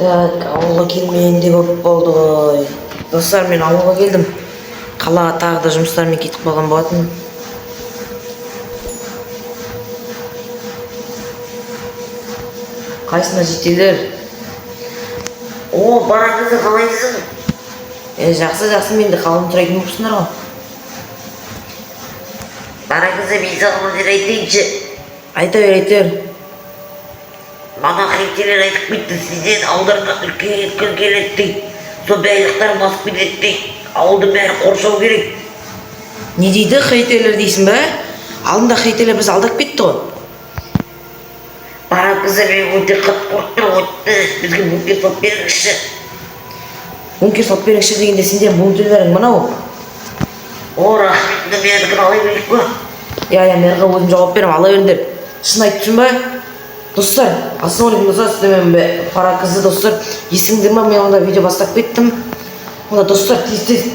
Так, ауылға келмегенде көп болды ғой. Достар, мен ауылға келдім. Қалаға тағы да жұмыстармен кетіп қалған болатын. Қайсына жетелер? О, бараңызды қалайсың? Жақсы, менде қалың сұрайтын болыпсыңдар ғой. Бараңызды мен саған бір айтайыншы. Айта бер. Мана хейтелер айтып кетті, сізден ауылдарға үлкен келеді дейді. Сол байлықтар басып кетеді дейді. Ауылды бәрі қоршау керек. Не дейді хейтелер дейсің бе? Алдында хейтелер біз алдап кетті ғой. Бараңызды мен өте қатты қорықтым, бізге бункер салып беріңізші. Бункер салып беріңізші дегенде сендер бункерлерің мынау. О, рахметіңді менікін алай берейік па? Я, меніға өзім жауап берем, ала беріңдер. Шын айтып ба? Достар, ассалаумағалейкум достар, сіздермен пара қызы достар. Есіңдер ма, мен онда видео бастап кеттім. Онда достар, тез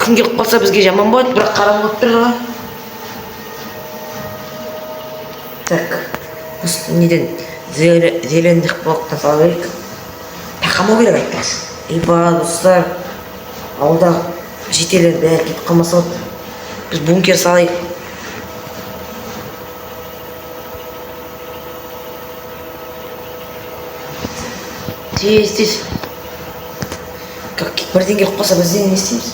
күн келіп қалса бізге жаман болады, бірақ қараңғы болып тұр ғой. Так, неден зелендік блоктан сала берейік. Тақамау керек айтпақшы. Ейба достар, ауылда жетелер бәрі кетіп қалмаса болады. Біз бункер салайық. Тез. Бірден келіп қалса бізден не істейміз?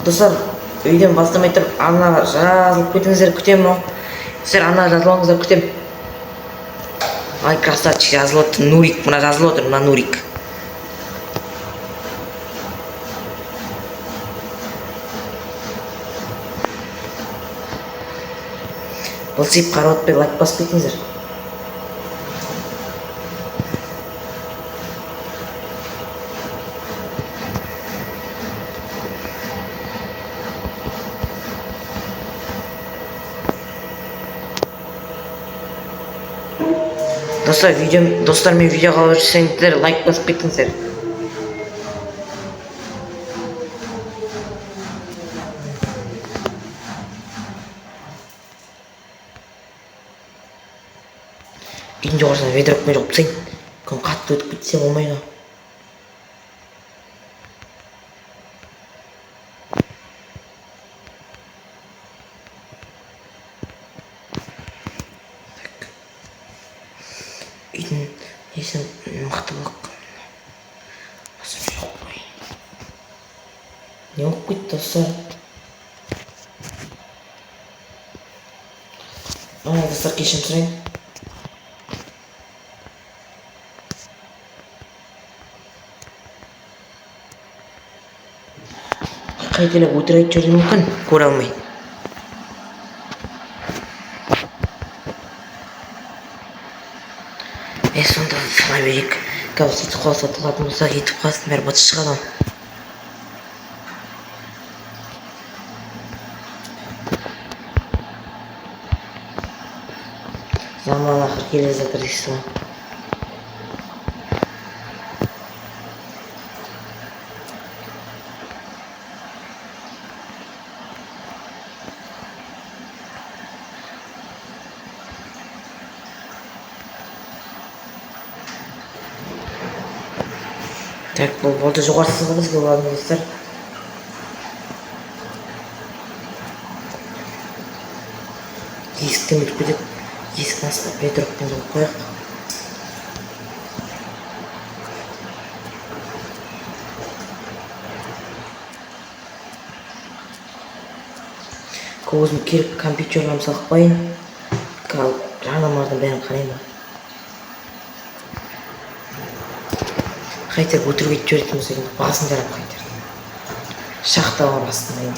Достар, үйден бастамай тұрып, анаға жазылып кетіңіздер, күтемін ғой. Сіздер анаға жазылып алыңыздар, күтемін. Ай, красавчик жазылып отыр, Нурик, мына жазылып отыр, мына Нурик. Былсиып қарап отпай лайк басып кетіңіздер. Достар, мен видеоға көрсеңіздер, лайк басып кетіңіздер. Үйдің жоғарысына ведроппен жоғып тастайын. Күн қатты өтіп кетсе болмайды. Үйдің несін мықты болып басып жоқ қой. Не болып кетті достар? Достар, кешірім сұрайын. Қайтелеп өтірік жүрді мүмкін, көре алмай. Сонда сала берейік. Қазір сөйтіп қол сатылатын болса, етіп қалсын, бәрі быты шығады. Заман ақыр келе жатыр дейсің ғой. Так, бұл болды жоғарсыз бізге олардың достар. Есіктен өтіп кетеді. Есіктен астап ведроппен жауып қояйық. Көзім келіп компьютерлерім салып қойын. Жарнамалардың бәрін қараймын. Қайтер өтірік етіп жіберетін болса екен, басын жарап қайтер. Шақта бар астында.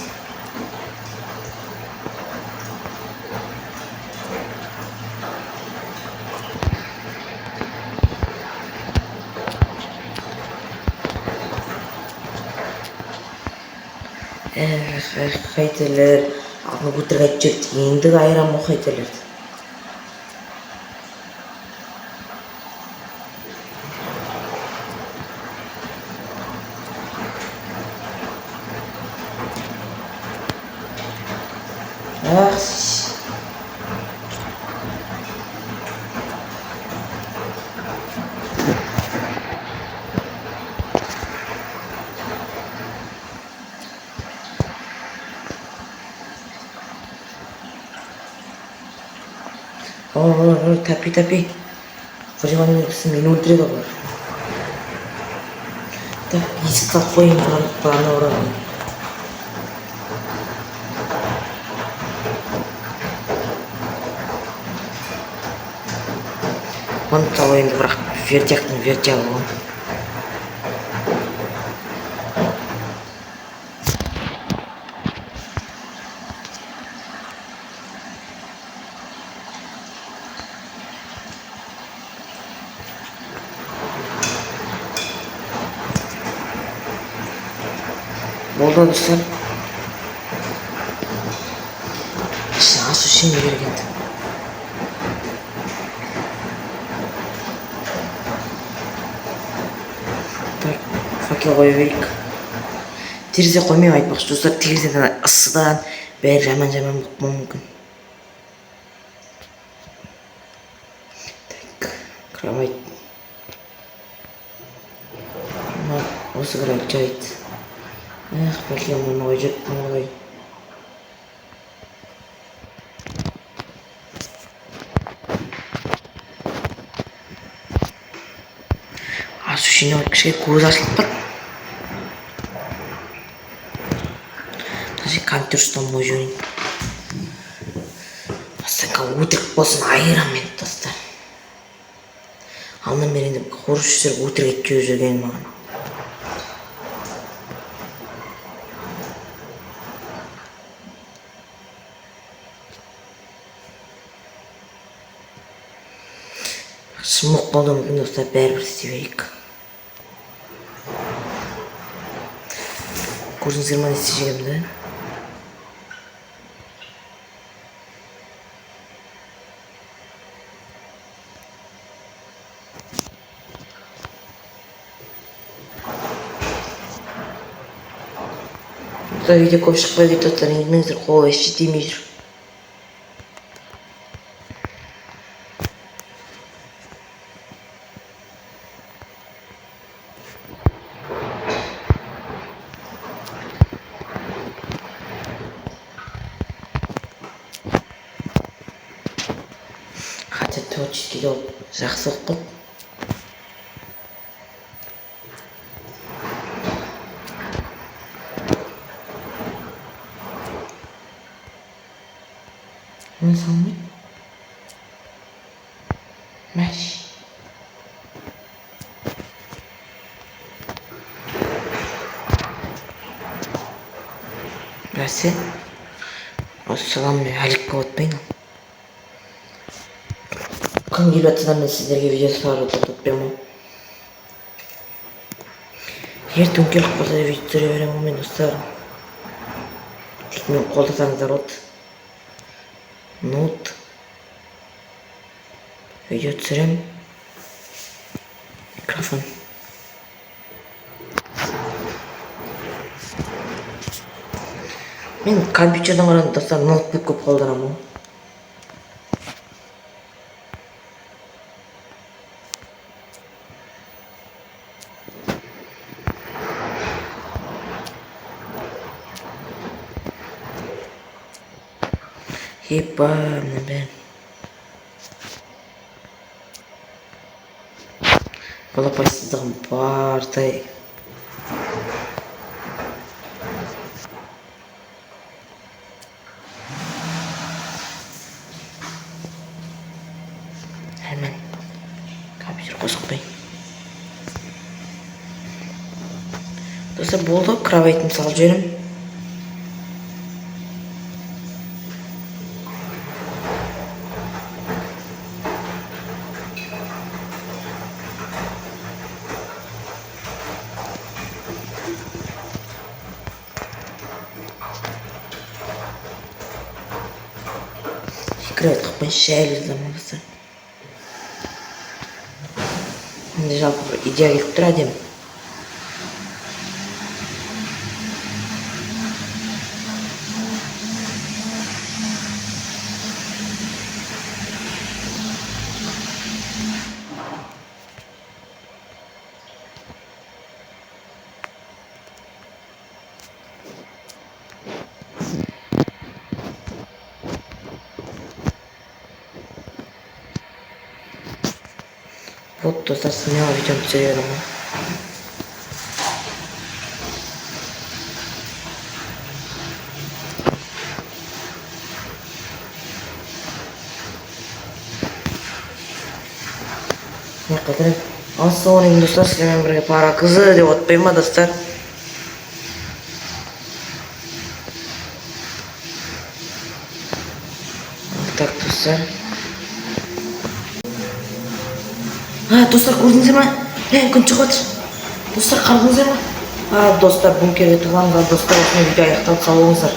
Қайтерлер, алдын өтірік айтып жіберді, ендігі айырам о қайтерлерді. Tapi. Kocaman kızım beni öldürüyor baba. Da risk koyayım bana oranı. Onu tavayını bırak. Vereceğim onu. Oldu dostlar. İşte nasıl şimdi geri geldi. Fakir koyuverik. Tirize koymayayım aytmoqchi do'stlar. Tirizeden ısıdan beri hemen bakmam mümkün. Kravayt. Осы кровать жайт. Блин, он уйдет новый. Сушино кішкене көзі ашылып бат. Даже контур ұстамай жүрейін. Астанға өтірік болсын айырам мен достар. Алынан бері енді қорышшылар өтірік етіп жүрген маған. Смог болуы мүмкін достар, бәрібір істей берейік. Көрдіңіздер ма не істеп жүргенімді? Бұда видео көп шықпай кетіп достар, ендіңіздер қолы еш жетемей жүр. Творческий жол жақсы оқып. Не салмайды. Мәш. Бәсе. Ассаламу алейкум отпайын. Кім келіп жатсам мен сіздерге видео шығарып отырмын. Егер төңкеріліп қалса да видео түсіре беремін мен достар. Тек мен қолдасаңыздар от. Нот. Видео түсірем. Микрофон. Мен компьютерден қарағанда достар ноутбук көп қолданамын. Ебаны бәрін. Балапайсыздығым бардай. Hemen компьютер қосып қойын. Достар болды, кроватьімді салып жіберем. Кровать қақпай шәлі заманысы. Енді жалпы бір идея келіп тұр әдемі. Вот достар, сіздің видеоны түсіре беремін. Қадірім, ассалаумағалейкум достар, сіздермен бірге пара қызы деп отпаймын ма достар? Так, достар. Достар, көрдіңіздер ма? Күн шығып жатыр. Достар, қарадыңыздар ма? Достар, бункерге тығыламыз. Достар, осымен видео аяқталып, сау болыңыздар.